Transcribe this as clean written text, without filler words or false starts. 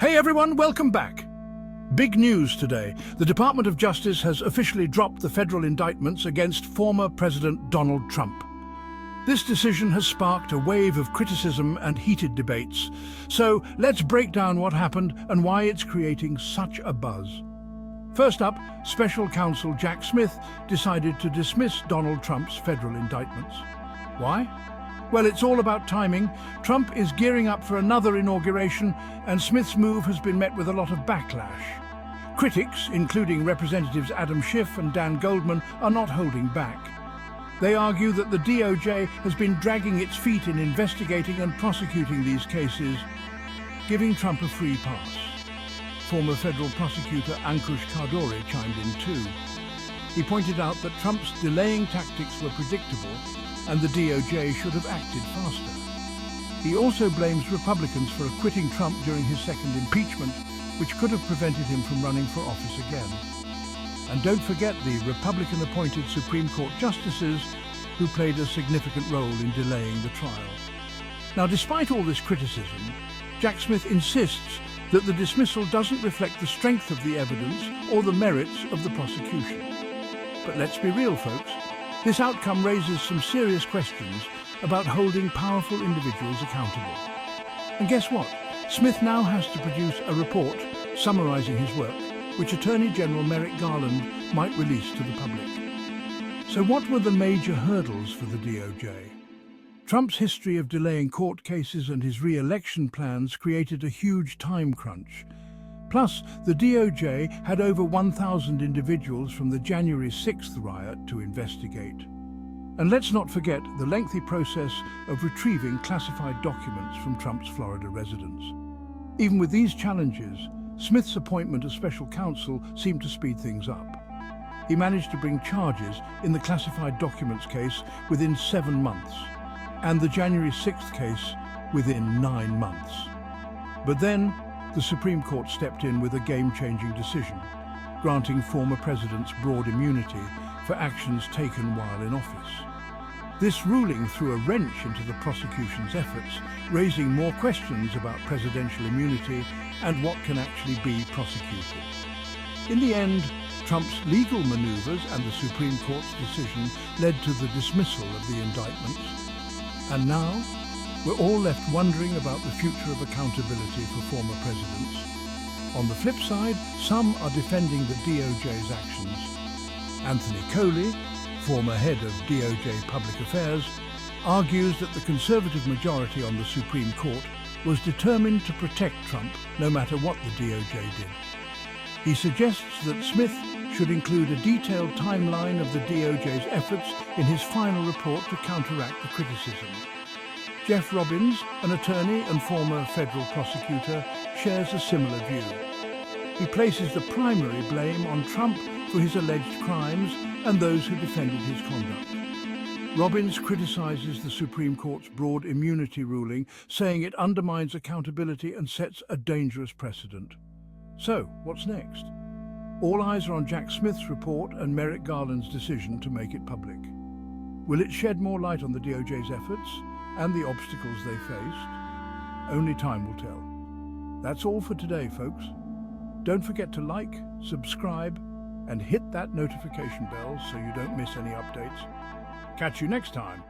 Hey everyone, welcome back. Big news today. The Department of Justice has officially dropped the federal indictments against former President Donald Trump. This decision has sparked a wave of criticism and heated debates. So let's break down what happened and why it's creating such a buzz. First up, special counsel Jack Smith decided to dismiss Donald Trump's federal indictments. Why? Well, it's all about timing. Trump is gearing up for another inauguration, and Smith's move has been met with a lot of backlash. Critics, including Representatives Adam Schiff and Dan Goldman, are not holding back. They argue that the DOJ has been dragging its feet in investigating and prosecuting these cases, giving Trump a free pass. Former federal prosecutor Ankush Kardori chimed in too. He pointed out that Trump's delaying tactics were predictable and the DOJ should have acted faster. He also blames Republicans for acquitting Trump during his second impeachment, which could have prevented him from running for office again. And don't forget the Republican-appointed Supreme Court justices who played a significant role in delaying the trial. Now, despite all this criticism, Jack Smith insists that the dismissal doesn't reflect the strength of the evidence or the merits of the prosecution. But let's be real, folks. This outcome raises some serious questions about holding powerful individuals accountable. And guess what? Smith now has to produce a report summarizing his work, which Attorney General Merrick Garland might release to the public. So what were the major hurdles for the DOJ? Trump's history of delaying court cases and his re-election plans created a huge time crunch. Plus, the DOJ had over 1,000 individuals from the January 6th riot to investigate. And let's not forget the lengthy process of retrieving classified documents from Trump's Florida residence. Even with these challenges, Smith's appointment as special counsel seemed to speed things up. He managed to bring charges in the classified documents case within 7 months, and the January 6th case within 9 months. But then, the Supreme Court stepped in with a game-changing decision, granting former presidents broad immunity for actions taken while in office. This ruling threw a wrench into the prosecution's efforts, raising more questions about presidential immunity and what can actually be prosecuted. In the end, Trump's legal maneuvers and the Supreme Court's decision led to the dismissal of the indictments. And now, we're all left wondering about the future of accountability for former presidents. On the flip side, some are defending the DOJ's actions. Anthony Coley, former head of DOJ Public Affairs, argues that the conservative majority on the Supreme Court was determined to protect Trump no matter what the DOJ did. He suggests that Smith should include a detailed timeline of the DOJ's efforts in his final report to counteract the criticism. Jeff Robbins, an attorney and former federal prosecutor, shares a similar view. He places the primary blame on Trump for his alleged crimes and those who defended his conduct. Robbins criticizes the Supreme Court's broad immunity ruling, saying it undermines accountability and sets a dangerous precedent. So, what's next? All eyes are on Jack Smith's report and Merrick Garland's decision to make it public. Will it shed more light on the DOJ's efforts and the obstacles they faced? Only time will tell. That's all for today, folks. Don't forget to like, subscribe, and hit that notification bell so you don't miss any updates. Catch you next time.